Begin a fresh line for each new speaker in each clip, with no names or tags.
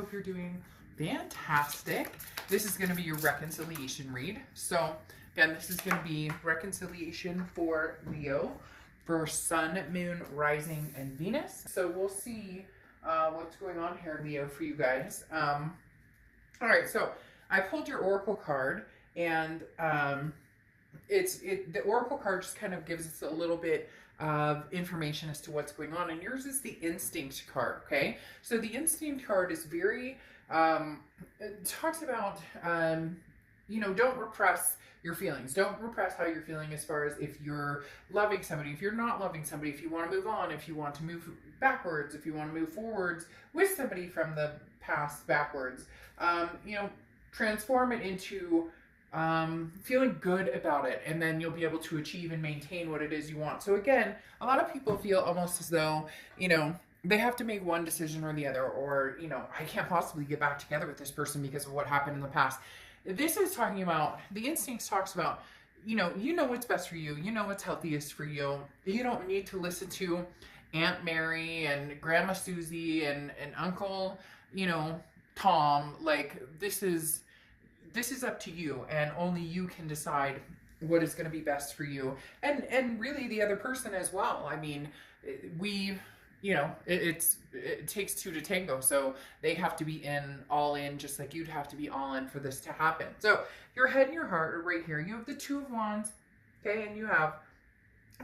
hope you're doing fantastic. This is going to be your reconciliation read. So again, this is going to be reconciliation for Leo, for Sun, Moon, Rising, and Venus. So we'll see what's going on here, Leo, for you guys. All right, so I pulled your Oracle card, and the Oracle card just kind of gives us a little bit of information as to what's going on, and yours is the Instinct card. Okay, so the Instinct card is very it talks about you know, don't repress your feelings. Don't repress how you're feeling as far as if you're loving somebody, if you're not loving somebody, if you want to move on, if you want to move backwards, if you want to move forwards with somebody from the past backwards. You know, transform it into feeling good about it, and then you'll be able to achieve and maintain what it is you want. So again, a lot of people feel almost as though, you know, they have to make one decision or the other, or, you know, I can't possibly get back together with this person because of what happened in the past. This is talking about, the Instincts talks about, you know what's best for you. You know what's healthiest for you. You don't need to listen to Aunt Mary and Grandma Susie and Uncle, you know, Tom. Like, this is up to you, and only you can decide what is going to be best for you, and really the other person as well. I mean, you know, it takes two to tango, so they have to be all in, just like you'd have to be all in for this to happen. So your head and your heart are right here. You have the Two of Wands, okay, and you have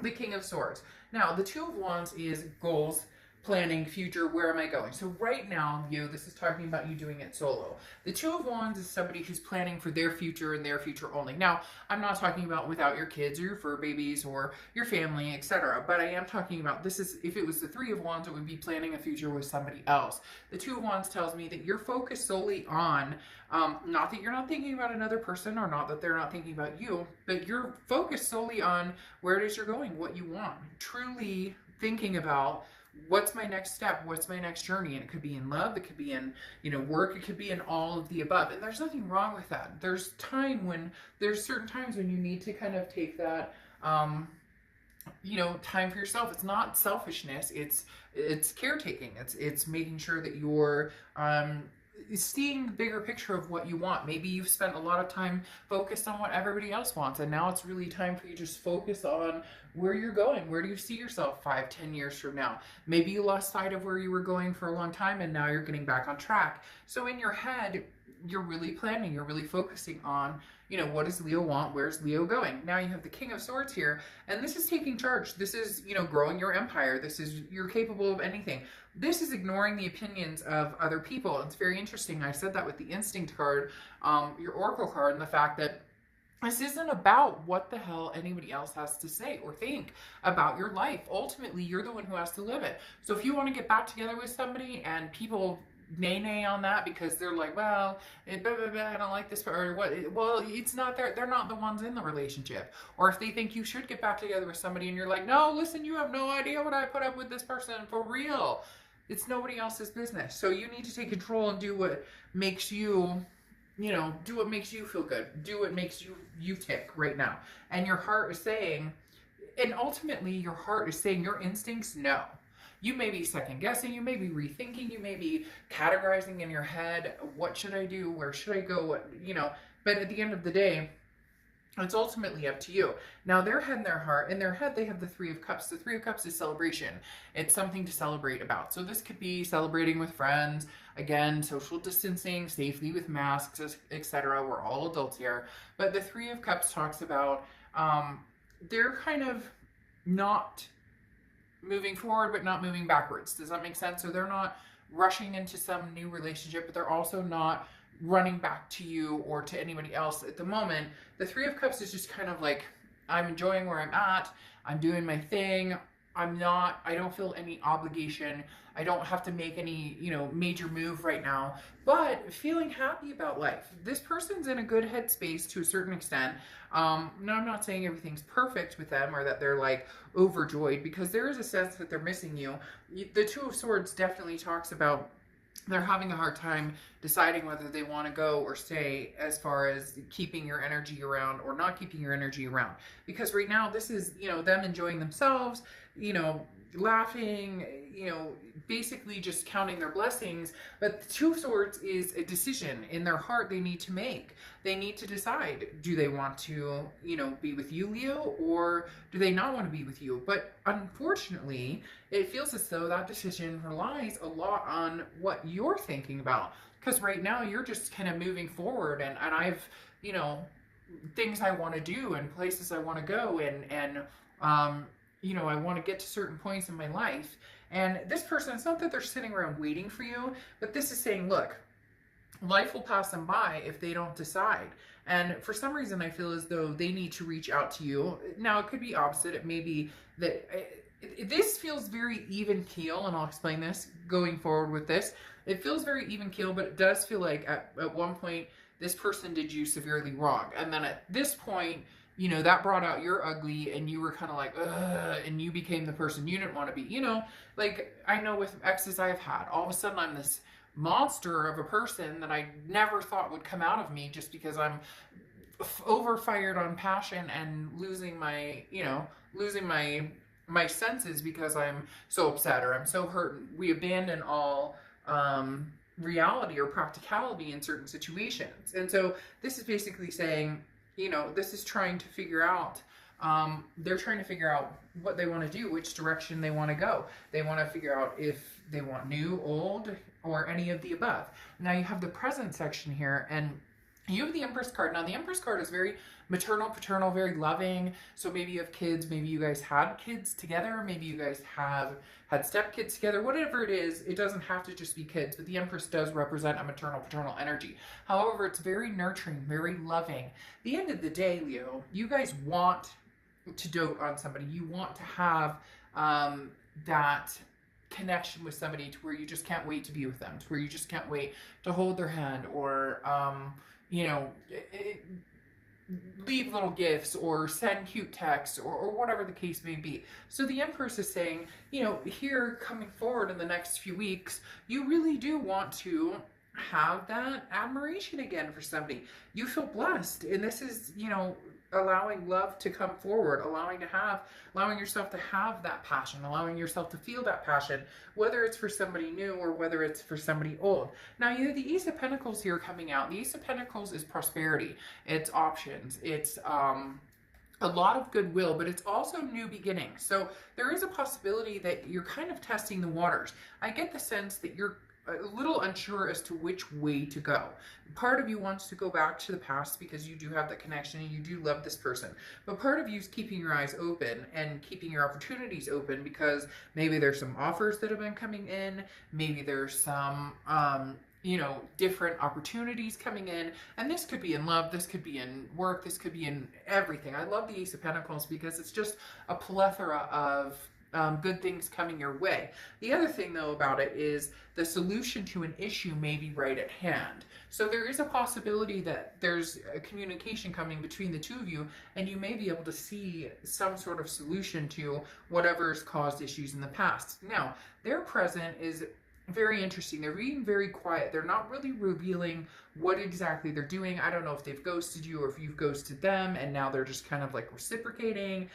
the King of Swords. Now, the Two of Wands is goals, planning, future, where am I going? So right now, this is talking about you doing it solo. The Two of Wands is somebody who's planning for their future and their future only. Now, I'm not talking about without your kids or your fur babies or your family, etc. But I am talking about, this is, if it was the Three of Wands, it would be planning a future with somebody else. The Two of Wands tells me that you're focused solely on, not that you're not thinking about another person, or not that they're not thinking about you, but you're focused solely on where it is you're going, what you want. Truly thinking about, what's my next step? What's my next journey? And it could be in love, it could be in, you know, work, it could be in all of the above. And there's nothing wrong with that. There's certain times when you need to kind of take that, you know, time for yourself. It's not selfishness, it's caretaking. It's making sure that you're seeing the bigger picture of what you want. Maybe you've spent a lot of time focused on what everybody else wants, and now it's really time for you to just focus on where you're going. Where do you see yourself 5-10 years from now? Maybe you lost sight of where you were going for a long time, and now you're getting back on track. So in your head, you're really planning, you're really focusing on, you know, what does Leo want? Where's Leo going? Now you have the King of Swords here, and this is taking charge. This is, you know, growing your empire. This is, you're capable of anything. This is ignoring the opinions of other people. It's very interesting. I said that with the Instinct card, your Oracle card, and the fact that this isn't about what the hell anybody else has to say or think about your life. Ultimately, you're the one who has to live it. So if you want to get back together with somebody and people nay on that because they're like, well, I don't like this, or what? Well, it's not they're not the ones in the relationship. Or if they think you should get back together with somebody and you're like, no, listen, you have no idea what I put up with this person for real. It's nobody else's business. So you need to take control and do what makes you, you know, do what makes you feel good. Do what makes you tick right now. And your heart is saying, and ultimately your heart is saying, your instincts, no. You may be second guessing, you may be rethinking, you may be categorizing in your head, what should I do, where should I go, what, you know, but at the end of the day, it's ultimately up to you. Now, their head and their heart, in their head, they have the Three of Cups. The Three of Cups is celebration. It's something to celebrate about. So this could be celebrating with friends, again, social distancing, safely with masks, etc. We're all adults here. But the Three of Cups talks about, they're kind of not moving forward, but not moving backwards. Does that make sense? So they're not rushing into some new relationship, but they're also not running back to you or to anybody else at the moment. The Three of Cups is just kind of like, I'm enjoying where I'm at. I'm doing my thing. I don't feel any obligation. I don't have to make any, you know, major move right now, but feeling happy about life. This person's in a good headspace to a certain extent. Now, I'm not saying everything's perfect with them or that they're like overjoyed, because there is a sense that they're missing you. The Two of Swords definitely talks about they're having a hard time deciding whether they want to go or stay, as far as keeping your energy around or not keeping your energy around. Because right now, this is, you know, them enjoying themselves. you know, laughing, you know, basically just counting their blessings. But the Two of Swords is a decision in their heart they need to make. They need to decide, do they want to, you know, be with you, Leo, or do they not want to be with you? But unfortunately, it feels as though that decision relies a lot on what you're thinking about. Because right now you're just kind of moving forward, and I've, you know, things I want to do and places I want to go, and you know, I want to get to certain points in my life. And this person, it's not that they're sitting around waiting for you, but this is saying, look, life will pass them by if they don't decide. And for some reason, I feel as though they need to reach out to you. Now, it could be opposite. It may be that this feels very even keel, and I'll explain this going forward with this. It feels very even keel, but it does feel like at one point, this person did you severely wrong. And then at this point, you know, that brought out your ugly, and you were kind of like, ugh, and you became the person you didn't want to be. You know, like, I know with exes I've had, all of a sudden I'm this monster of a person that I never thought would come out of me, just because I'm overfired on passion and losing my, you know, losing my senses because I'm so upset or I'm so hurt. We abandon all reality or practicality in certain situations. And so this is basically saying, you know, this is trying to figure out, they're trying to figure out what they want to do, which direction they want to go. They want to figure out if they want new, old, or any of the above. Now you have the present section here, and you have the Empress card. Now the Empress card is very maternal, paternal, very loving. So maybe you have kids, maybe you guys had kids together, maybe you guys have had stepkids together, whatever it is, it doesn't have to just be kids, but the Empress does represent a maternal, paternal energy. However, it's very nurturing, very loving. At the end of the day, Leo, you guys want to dote on somebody. You want to have that connection with somebody to where you just can't wait to be with them, to where you just can't wait to hold their hand, or you know, leave little gifts or send cute texts, or whatever the case may be. So the Empress is saying, you know, here coming forward in the next few weeks, you really do want to have that admiration again for somebody. You feel blessed, and this is, you know, allowing love to come forward, allowing yourself to have that passion, allowing yourself to feel that passion, whether it's for somebody new or whether it's for somebody old. Now you have the Ace of Pentacles here coming out. The Ace of Pentacles is prosperity, it's options, it's a lot of goodwill, but it's also new beginnings. So there is a possibility that you're kind of testing the waters. I get the sense that you're a little unsure as to which way to go. Part of you wants to go back to the past because you do have that connection and you do love this person. But part of you is keeping your eyes open and keeping your opportunities open, because maybe there's some offers that have been coming in. Maybe there's some, you know, different opportunities coming in. And this could be in love. This could be in work. This could be in everything. I love the Ace of Pentacles because it's just a plethora of good things coming your way. The other thing though about it is the solution to an issue may be right at hand. So there is a possibility that there's a communication coming between the two of you, and you may be able to see some sort of solution to whatever's caused issues in the past. Now, their present is very interesting. They're being very quiet. They're not really revealing what exactly they're doing. I don't know if they've ghosted you or if you've ghosted them and now they're just kind of like reciprocating.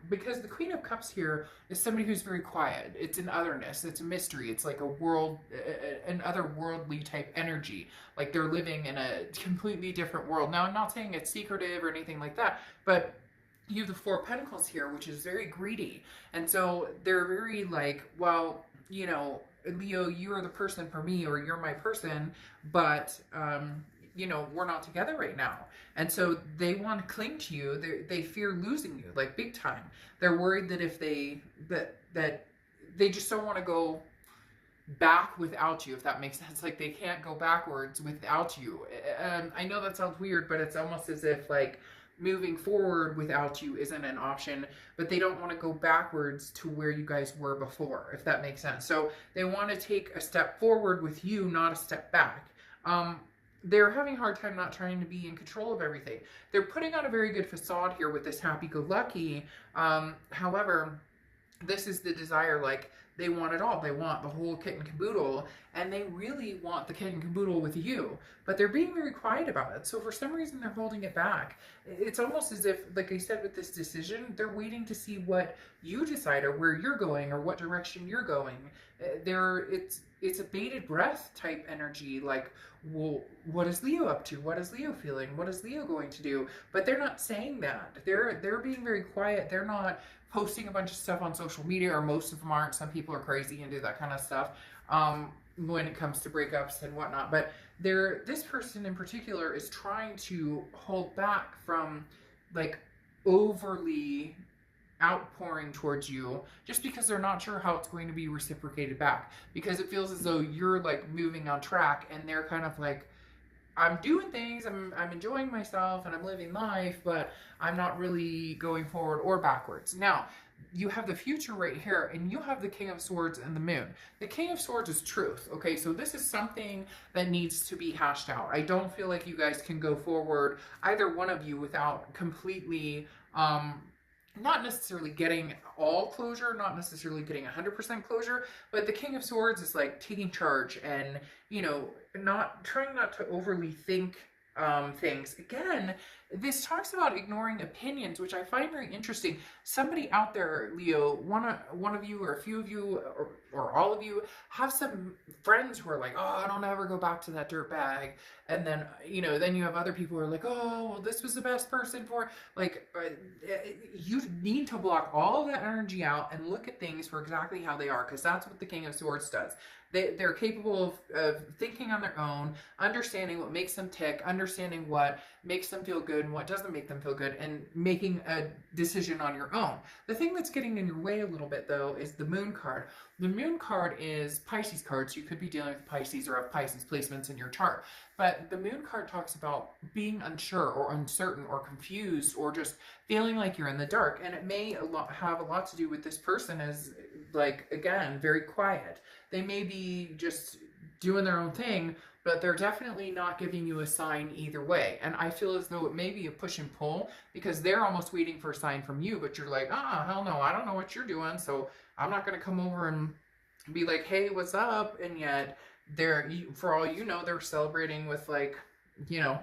Because the Queen of Cups here is somebody who's very quiet. It's an otherness. It's a mystery. It's like an otherworldly type energy. Like they're living in a completely different world. Now, I'm not saying it's secretive or anything like that, but you have the Four of Pentacles here, which is very greedy. And so they're very like, well, you know, Leo, you are the person for me, or you're my person, but you know, we're not together right now. And so they want to cling to you. They fear losing you, like big time. They're worried that if that they just don't want to go back without you, if that makes sense. Like they can't go backwards without you. I know that sounds weird, but it's almost as if like moving forward without you isn't an option, but they don't want to go backwards to where you guys were before, if that makes sense. So they want to take a step forward with you, not a step back. They're having a hard time not trying to be in control of everything. They're putting on a very good facade here with this happy-go-lucky. However, this is the desire, like they want it all. They want the whole kit and caboodle, and they really want the kit and caboodle with you, but they're being very quiet about it. So for some reason, they're holding it back. It's almost as if, like I said, with this decision, they're waiting to see what you decide or where you're going or what direction you're going. It's a bated breath type energy, like, well, what is Leo up to? What is Leo feeling? What is Leo going to do? But they're not saying that. They're being very quiet. They're not posting a bunch of stuff on social media, or most of them aren't. Some people are crazy and do that kind of stuff when it comes to breakups and whatnot. But this person in particular is trying to hold back from like overly outpouring towards you, just because they're not sure how it's going to be reciprocated back, because it feels as though you're like moving on track and they're kind of like, I'm doing things, I'm enjoying myself and I'm living life, but I'm not really going forward or backwards. Now, you have the future right here, and you have the King of Swords and the Moon. The King of Swords is truth, okay? So this is something that needs to be hashed out. I don't feel like you guys can go forward, either one of you, without completely not necessarily getting all closure, not necessarily getting 100% closure, but the King of Swords is like taking charge and, you know, trying not to overly think things. Again, this talks about ignoring opinions, which I find very interesting. Somebody out there, Leo, one of you or a few of you or all of you have some friends who are like, oh, don't ever go back to that dirt bag. And then, you know, then you have other people who are like, oh, well, this was the best person for, like, you need to block all of that energy out and look at things for exactly how they are, because that's what the King of Swords does. They're capable of thinking on their own, understanding what makes them tick, understanding what makes them feel good and what doesn't make them feel good, and making a decision on your own. The thing that's getting in your way a little bit, though, is the Moon card. The Moon card is Pisces card, so you could be dealing with Pisces or have Pisces placements in your chart. But the Moon card talks about being unsure or uncertain or confused or just feeling like you're in the dark. And it may have a lot to do with this person as, like, again, very quiet. They may be just doing their own thing, but they're definitely not giving you a sign either way. And I feel as though it may be a push and pull, because they're almost waiting for a sign from you, but you're like, hell no, I don't know what you're doing, so I'm not going to come over and be like, hey, what's up? And yet they're, for all you know, they're celebrating with, like, you know,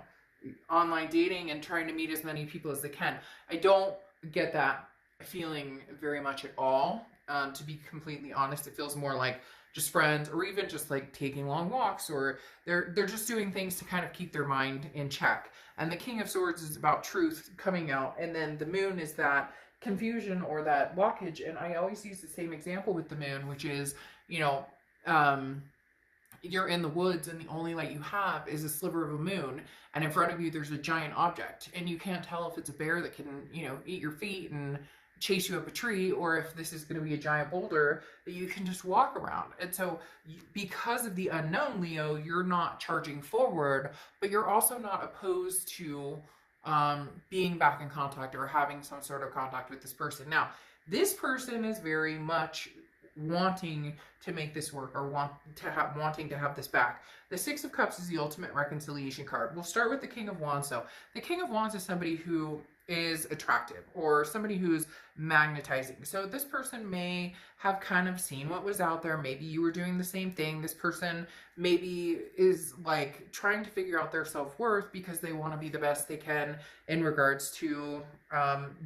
online dating and trying to meet as many people as they can. I don't get that feeling very much at all. To be completely honest, it feels more like just friends, or even just like taking long walks, or they're just doing things to kind of keep their mind in check. And the King of Swords is about truth coming out, and then the Moon is that confusion or that blockage. And I always use the same example with the Moon, which is, you know, you're in the woods and the only light you have is a sliver of a moon, and in front of you there's a giant object, and you can't tell if it's a bear that can, you know, eat your feet and chase you up a tree, or if this is going to be a giant boulder that you can just walk around. And so because of the unknown, Leo, you're not charging forward, but you're also not opposed to being back in contact or having some sort of contact with this person. Now, this person is very much wanting to make this work, or wanting to have this back. The Six of Cups is the ultimate reconciliation card. We'll start with the King of Wands. So the King of Wands is somebody who is attractive, or somebody who's magnetizing. So this person may have kind of seen what was out there. Maybe you were doing the same thing. This person maybe is like trying to figure out their self-worth because they want to be the best they can in regards to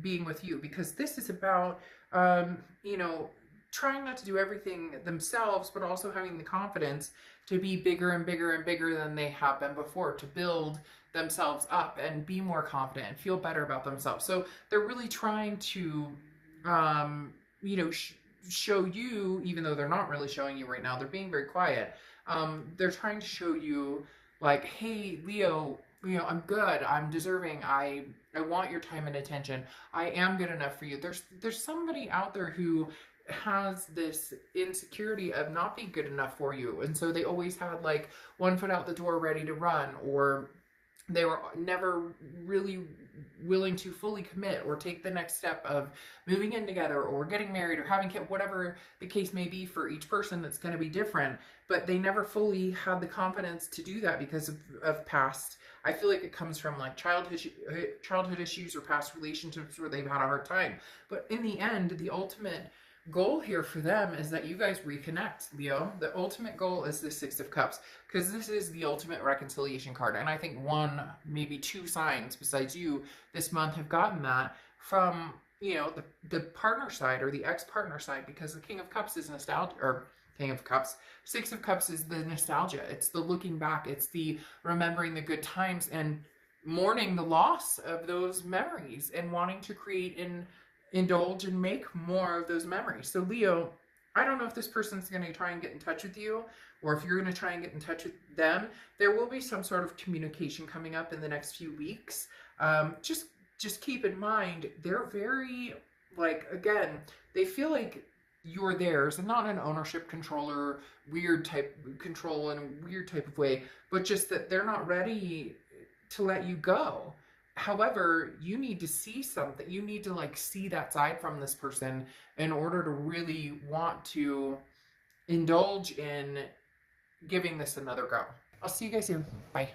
being with you, because this is about you know, trying not to do everything themselves, but also having the confidence to be bigger and bigger and bigger than they have been before, to build themselves up and be more confident and feel better about themselves. So they're really trying to, you know, show you, even though they're not really showing you right now, they're being very quiet. They're trying to show you, like, hey, Leo, you know, I'm good, I'm deserving, I want your time and attention, I am good enough for you. There's somebody out there who has this insecurity of not being good enough for you, and so they always had like one foot out the door ready to run, or they were never really willing to fully commit or take the next step of moving in together or getting married or having kids, whatever the case may be for each person. That's going to be different, but they never fully had the confidence to do that because of past, I feel like it comes from like childhood issues or past relationships where they've had a hard time. But in the end, the ultimate goal here for them is that you guys reconnect, Leo. The ultimate goal is the Six of Cups, because this is the ultimate reconciliation card. And I think one, maybe two signs besides you this month have gotten that from, you know, the partner side or the ex-partner side, because the King of Cups is nostalgia, or King of Cups. Six of Cups is the nostalgia. It's the looking back. It's the remembering the good times and mourning the loss of those memories and wanting to create and indulge and make more of those memories. So Leo, I don't know if this person's going to try and get in touch with you or if you're going to try and get in touch with them. There will be some sort of communication coming up in the next few weeks. Just keep in mind, they're very, like, again, they feel like you're theirs, and not an ownership controller, weird type control in a weird type of way, but just that they're not ready to let you go. However, you need to see something. You need to like see that side from this person in order to really want to indulge in giving this another go. I'll see you guys soon. Bye.